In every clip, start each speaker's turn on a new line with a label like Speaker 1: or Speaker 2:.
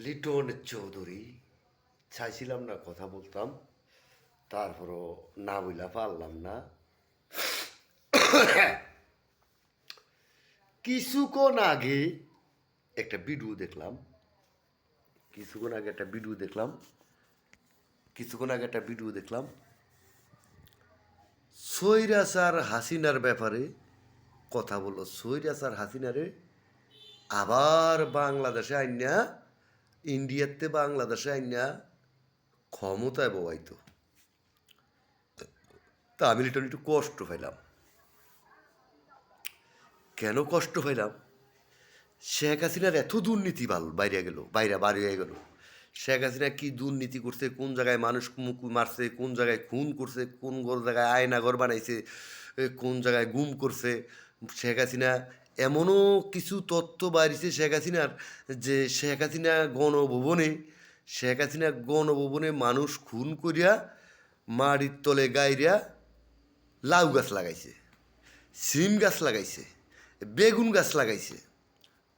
Speaker 1: লিটন চৌধুরী চাইছিলাম না কথা বলতাম, তারপরও না বইলা পারলাম না। কিছুক্ষণ আগে একটা ভিডিও দেখলাম কিছুক্ষণ আগে একটা ভিডিও দেখলাম কিছুক্ষণ আগে একটা ভিডিও দেখলাম সৈরাসার হাসিনার ব্যাপারে কথা বললো। সৈরাসার হাসিনারে আবার বাংলাদেশে আইনা, ইন্ডিয়াতে বাংলাদেশে আইনা ক্ষমতায় ববাইতো। তা আমি লিটন একটু কষ্ট পাইলাম। কেন কষ্ট পাইলাম? শেখ হাসিনার এত দুর্নীতি বাইরে গেল। শেখ হাসিনা কি দুর্নীতি করছে, কোন জায়গায় মানুষ মারছে, কোন জায়গায় খুন করছে, কোন জায়গায় আয়নাঘর বানাইছে, কোন জায়গায় গুম করছে। শেখ হাসিনা এমনও কিছু তথ্য বাড়িছে শেখ হাসিনার, যে শেখ হাসিনা গণভবনে মানুষ খুন করিয়া মাটির তলে গাইরিয়া লাউ গাছ লাগাইছে, সিম গাছ লাগাইছে, বেগুন গাছ লাগাইছে,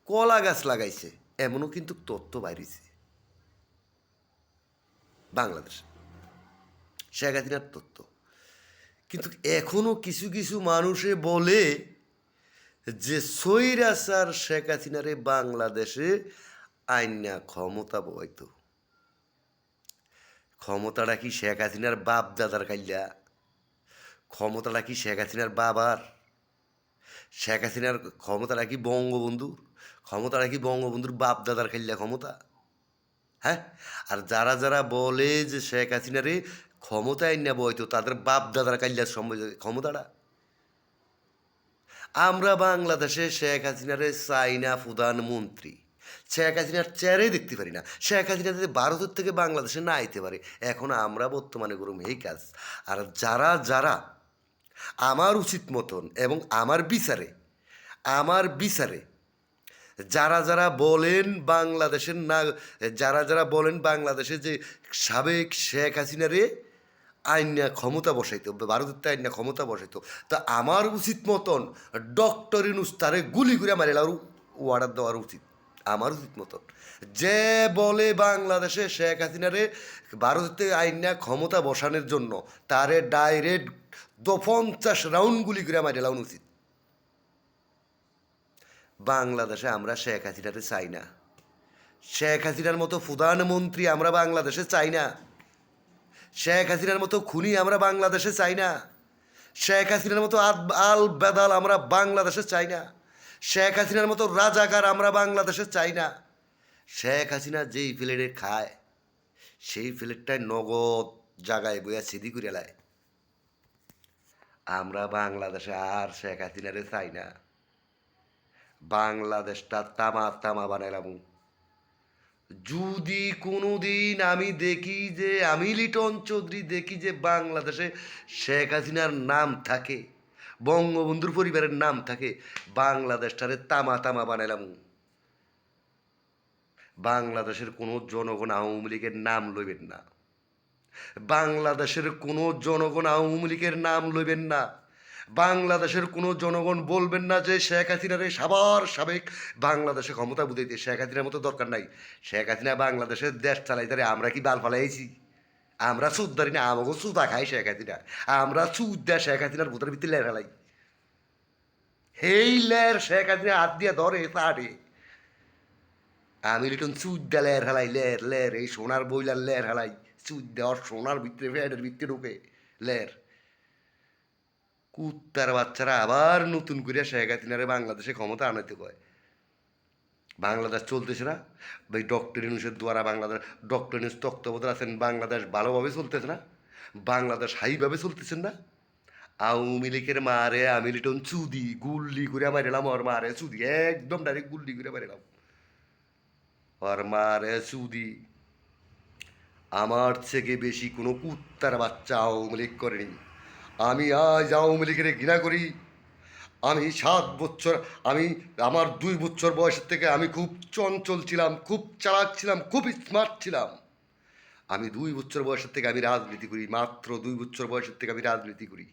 Speaker 1: কলা গাছ লাগাইছে। এমনও কিন্তু তথ্য বাইরেছে বাংলাদেশ, শেখ হাসিনার তথ্য। কিন্তু এখনো কিছু কিছু মানুষে বলে যে সৈরাসার শেখ হাসিনারে বাংলাদেশে আইনা ক্ষমতা বইতো। ক্ষমতাটা কি শেখ হাসিনার বাপ দাদার কাইল্লা? ক্ষমতাটা কি শেখ হাসিনার বাবার? শেখ হাসিনার ক্ষমতাটা কি বঙ্গবন্ধুর? ক্ষমতাটা কি বঙ্গবন্ধুর বাপ দাদার খাইল্লা ক্ষমতা? হ্যাঁ? আর যারা যারা বলে যে শেখ হাসিনারে ক্ষমতায় নেব, হয়তো তাদের বাপ দাদার কাইল্লার ক্ষমতাটা। আমরা বাংলাদেশে শেখ হাসিনারে চাই না প্রধানমন্ত্রী। শেখ হাসিনার চেহারাই দেখতে পারি না। শেখ হাসিনা যদি ভারতের থেকে বাংলাদেশে না আইতে পারে, এখন আমরা বর্তমানে করুম এই কাজ। আর যারা যারা আমার উচিত মতন এবং আমার বিচারে যারা যারা বলেন বাংলাদেশের না, যারা যারা বলেন বাংলাদেশে যে সাবেক শেখ হাসিনারে আইনা ক্ষমতা বসাইতো, ভারতের আইনা ক্ষমতা বসাইতো, তা আমার উচিত মতন ডক্টর ইউনূস তারে গুলি করে মারে আর অর্ডার দেওয়ার উচিত আমার উচিত মতন। যে বলে বাংলাদেশে শেখ হাসিনারে ভারতের আইনা ক্ষমতা বসানোর জন্য, তারে ডাইরেক্ট 50 রাউন্ড গুলি করে মারে লাউন উচিত। বাংলাদেশে আমরা শেখ হাসিনারে চাই না। শেখ হাসিনার মতো প্রধানমন্ত্রী আমরা বাংলাদেশে চাই না। শেখ হাসিনার মতো খুনি আমরা বাংলাদেশে চাই না। শেখ হাসিনার মতো আল বেদাল আমরা বাংলাদেশে চাই না। শেখ হাসিনার মতো রাজাকার আমরা বাংলাদেশে চাই না। শেখ হাসিনা যেই প্লেটে খায়, সেই প্লেটটায় নগদ জায়গায় বইয়া সিধি করে লায়। আমরা বাংলাদেশে আর শেখ হাসিনারে চাই না। বাংলাদেশটা তামা তামা বানাইলাম। যদি কোনোদিন আমি লিটন চৌধুরী দেখি যে বাংলাদেশে শেখ হাসিনার নাম থাকে, বঙ্গবন্ধুর পরিবারের নাম থাকে, বাংলাদেশটারে তামা তামা বানাইলাম। বাংলাদেশের কোনো জনগণ আওয়ামী লীগের নাম লইবেন না। বাংলাদেশের কোনো জনগণ আওয়ামী লীগের নাম লইবেন না। বাংলাদেশের কোনো জনগণ বলবেন না যে শেখ হাসিনারে সাবেক বাংলাদেশে ক্ষমতা বুঝাইতে শেখ হাসিনার মতো দরকার নাই। শেখ হাসিনা বাংলাদেশের দেশ চালাইতে আমরা কি বাল ফালাইছি? আমরা সুদ্দারি না, আমাকে সুদা খাই শেখ হাসিনা। আমরা সুদ্দা শেখ হাসিনার ভূতের ভিতরে লের হেলাই। হেই লের শেখ হাসিনা হাত দিয়া ধরে তাড়ে। আমি লিটন সুদ্দা লের হেলাই, লের লের এই সোনার বইলার লের হেলাই। সুদ্দা ওর সোনার ভিতরে ফ্যাটের ভিতরে ঢুকে লের। কুত্তার বাচ্চারা আবার নতুন করে শেখ হাসিনারে বাংলাদেশে ক্ষমতা আনাইতে কয়। বাংলাদেশ চলতেছে না ভাই, ডক্টর ইউনূসের দ্বারা বাংলাদেশ, ডক্টর ইউনূস তত্ত্বাবধানে আছেন, বাংলাদেশ ভালোভাবে চলতেছে না, বাংলাদেশ হাইভাবে চলতেছেন না। আওয়ামী লীগের মারে আমি লিটন চুদি গুল্লি করে মারিলাম, ওর মারে চুদি একদম ডাইরেক্ট গুল্লি করে মারিলাম ওর মারে চুদি। আমার থেকে বেশি কোনো কুত্তার বাচ্চা আওয়ামী লীগ করেনি। আমি আজ আওয়ামী লীগের ঘৃণা করি। আমি 7 বছর, আমার 2 বছর বয়সের থেকে আমি খুব চঞ্চল ছিলাম, খুব চালাক ছিলাম, খুব স্মার্ট ছিলাম। আমি 2 বছর বয়সের থেকে আমি রাজনীতি করি, মাত্র 2 বছর বয়সের থেকে আমি রাজনীতি করি,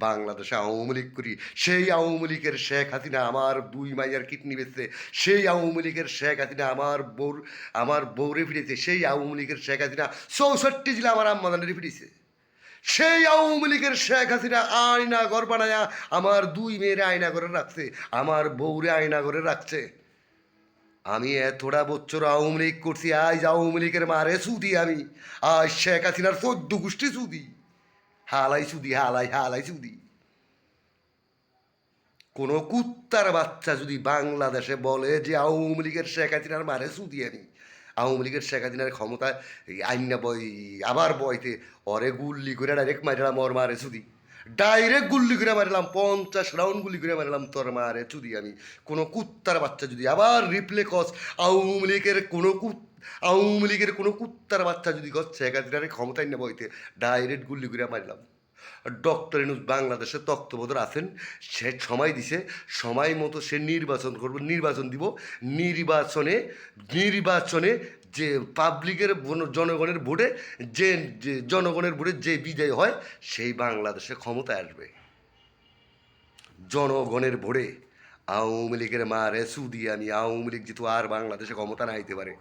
Speaker 1: বাংলাদেশে আওয়ামী লীগ করি। সেই আওয়ামী লীগের শেখ হাসিনা আমার 2 মাইয়ার কিডনি বেচছে, সেই আওয়ামী লীগের শেখ হাসিনা আমার বউরে ফিরেছে, সেই আওয়ামী লীগের শেখ হাসিনা 64 জেলা আমার আম্মাদানের ফিরেছে, সেই আওয়ামী লীগের শেখ হাসিনা আয়না ঘর বানায়া আমার 2 মেয়েরে আয়না ঘরে রাখছে, আমার বউরে আয়না ঘরে রাখছে। আমি এতটা বছর আওয়ামী লীগ করছি, আজ আওয়ামী লীগের মারে সুদি আমি, আজ শেখ হাসিনার 14 গোষ্ঠী সুদি, হালাই সুদি, হালাই হালাই সুদি। কোনো কুত্তার বাচ্চা যদি বাংলাদেশে বলে যে আওয়ামী লীগের শেখ হাসিনার মারে সুদি আমি, আওয়ামী লীগের শেখ হাসিনার ক্ষমতা আইনা বই আবার বইতে অরে গুল্লি করে ডাইরেক্ট মারিলাম ওর মারে সুদি, ডাইরেক্ট গুল্লি করে মারিলাম, 50 রাউন্ড গুলি করে মারিলাম তোর মারে চুদি আমি। কোনো কুত্তার বাচ্চা যদি আবার রিপ্লে কস আওয়ামী লীগের আওয়ামী লীগের কোনো কুত্তার বাচ্চা যদি কস শেখ হাসিনার ক্ষমতায় না বইতে, ডাইরেক্ট গুল্লি করে মারিলাম। ডক্টর ইউনূস বাংলাদেশে তত্ত্বাবধান আছেন, সে সময় দিছে, সময় মতো সে নির্বাচন করবে, নির্বাচন দিব, নির্বাচনে নির্বাচনে যে পাবলিকের জনগণের ভোটে যে জনগণের ভোটে যে বিজয় হয় সেই বাংলাদেশে ক্ষমতায় আসবে জনগণের ভোটে। আওয়ামী লীগের মারে সুদি আমি, আওয়ামী লীগ যেহেতু আর বাংলাদেশে ক্ষমতা না আইতে পারে,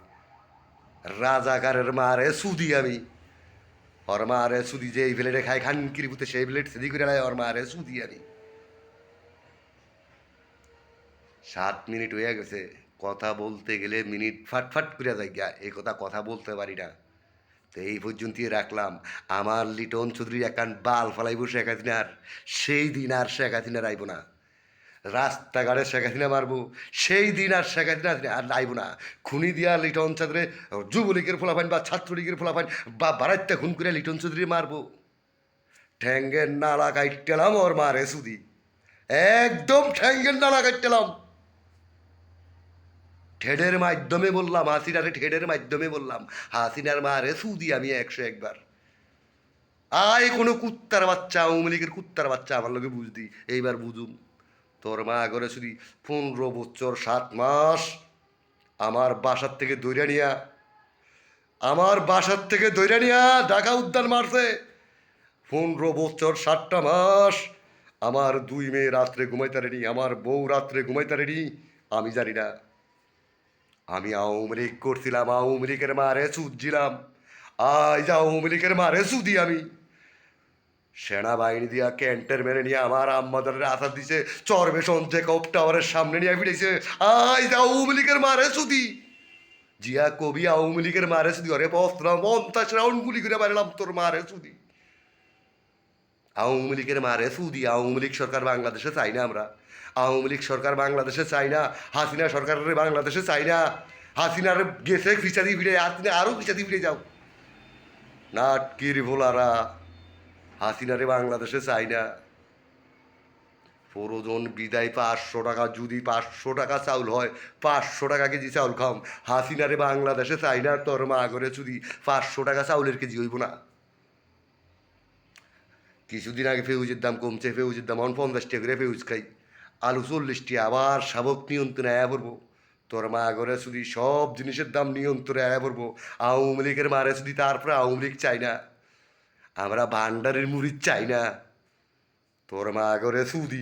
Speaker 1: রাজাকারের মারে সুদি আমি, ওর মারে সুদি যে এই প্লেটে খায় খানকির ভূতে সেই প্লেট সেদি করে নেয়, ওর মারে সুদি আমি। 7 মিনিট হয়ে গেছে, কথা বলতে গেলে মিনিট ফাটফাট করে যায় গা, এই কথা বলতে পারি না। তো এই পর্যন্তই রাখলাম। আমার লিটন চৌধুরীর একান বাল ফালাইব শেখ হাসিনার, সেই দিন আর শেখ হাসিনার আইব না। রাস্তাঘাটে শেখ হাসিনা মারবো, সেই দিন আর শেখ হাসিনা আর আইব না। খুনি দিয়া লিটন চৌধুরী যুবলীগের ফোলাফাইন বা ছাত্রলীগের ফোলাফাইন বা বারাইত্যা খুন করে লিটন চৌধুরী মারবো, ঠ্যাঙ্গের নালা কাটতেলাম ওর মারে সুদি, একদম ঠ্যাঙ্গের নালা কাটতেলাম। ঠেডের মাধ্যমে বললাম, হাসিনারে ঠেডের মাধ্যমে বললাম, হাসিনার মারে সুদি আমি 101 বার। আয় কোনো কুত্তার বাচ্চা, আওয়ামী লীগের কুত্তার বাচ্চা আমার লোকে বুঝদি, এইবার বুঝুন। তোর মা করে শুধু 15 বছর 7 মাস আমার বাসার থেকে দৈরা নিয়া, আমার বাসার থেকে দৈরা নিয়া ঢাকা উদ্যান মারছে। 15 বছর 7টা মাস আমার 2 মেয়ে রাত্রে ঘুমাইতে রেডি, আমার বউ রাত্রে ঘুমাইতে রেডি, আমি জানি না। আমি আওয়ামী লীগ করছিলাম, আওয়ামী লীগের মারে সুদছিলাম, আজ আওয়ামী লীগের মারে সুদি আমি। সেনাবাহিনী দিয়া ক্যান্টার মেরে নিয়ে আমার আম্মাদের আসার দিছে, চরবেশন জেকব টাওয়ারের সামনে নিয়ে ফিরেছে, আজ আওয়ামী লীগের মারে সুদি। জিয়া কবি আওয়ামী লীগের মারে সুদি, অরে 50 রাউন্ড গুলি করে মারলাম তোর মারে সুদি। আওয়ামী লীগের মারে সুদি, আওয়ামী লীগ সরকার বাংলাদেশে চাই না আমরা, আওয়ামী লীগ সরকার বাংলাদেশে চাই না, হাসিনা সরকারের বাংলাদেশে চাই না। হাসিনার গেছে ফিসাদি ফিরে, হাসিনা আরও ফিসাদি ফিরে যাও, নাটকির ভোলারা, হাসিনারে বাংলাদেশে চাই না। প্রয়োজন বিদায় 500 টাকা, যদি 500 টাকা চাউল হয় 500 টাকা কেজি চাউল খাম, হাসিনারে বাংলাদেশে চাই না। তোর মা করে যদি 500 টাকা চাউলের কেজি হইব না। কিছুদিন আগে ফেউজের দাম কমছে, ফেউজের দাম এখন 50 টাকা করে ফেউজ খাই, আলু 40 টাকা, আবার শাবক নিয়ন্ত্রণে আয়া পড়বো। তোর মা করে যদি সব জিনিসের দাম নিয়ন্ত্রণে আয়া পড়বো। আওয়ামী লীগের মারে যদি, তারপরে আওয়ামী লীগ চাই না, আমরা ভান্ডারের মুড়ি চাই না। তোর মা করে সুদি।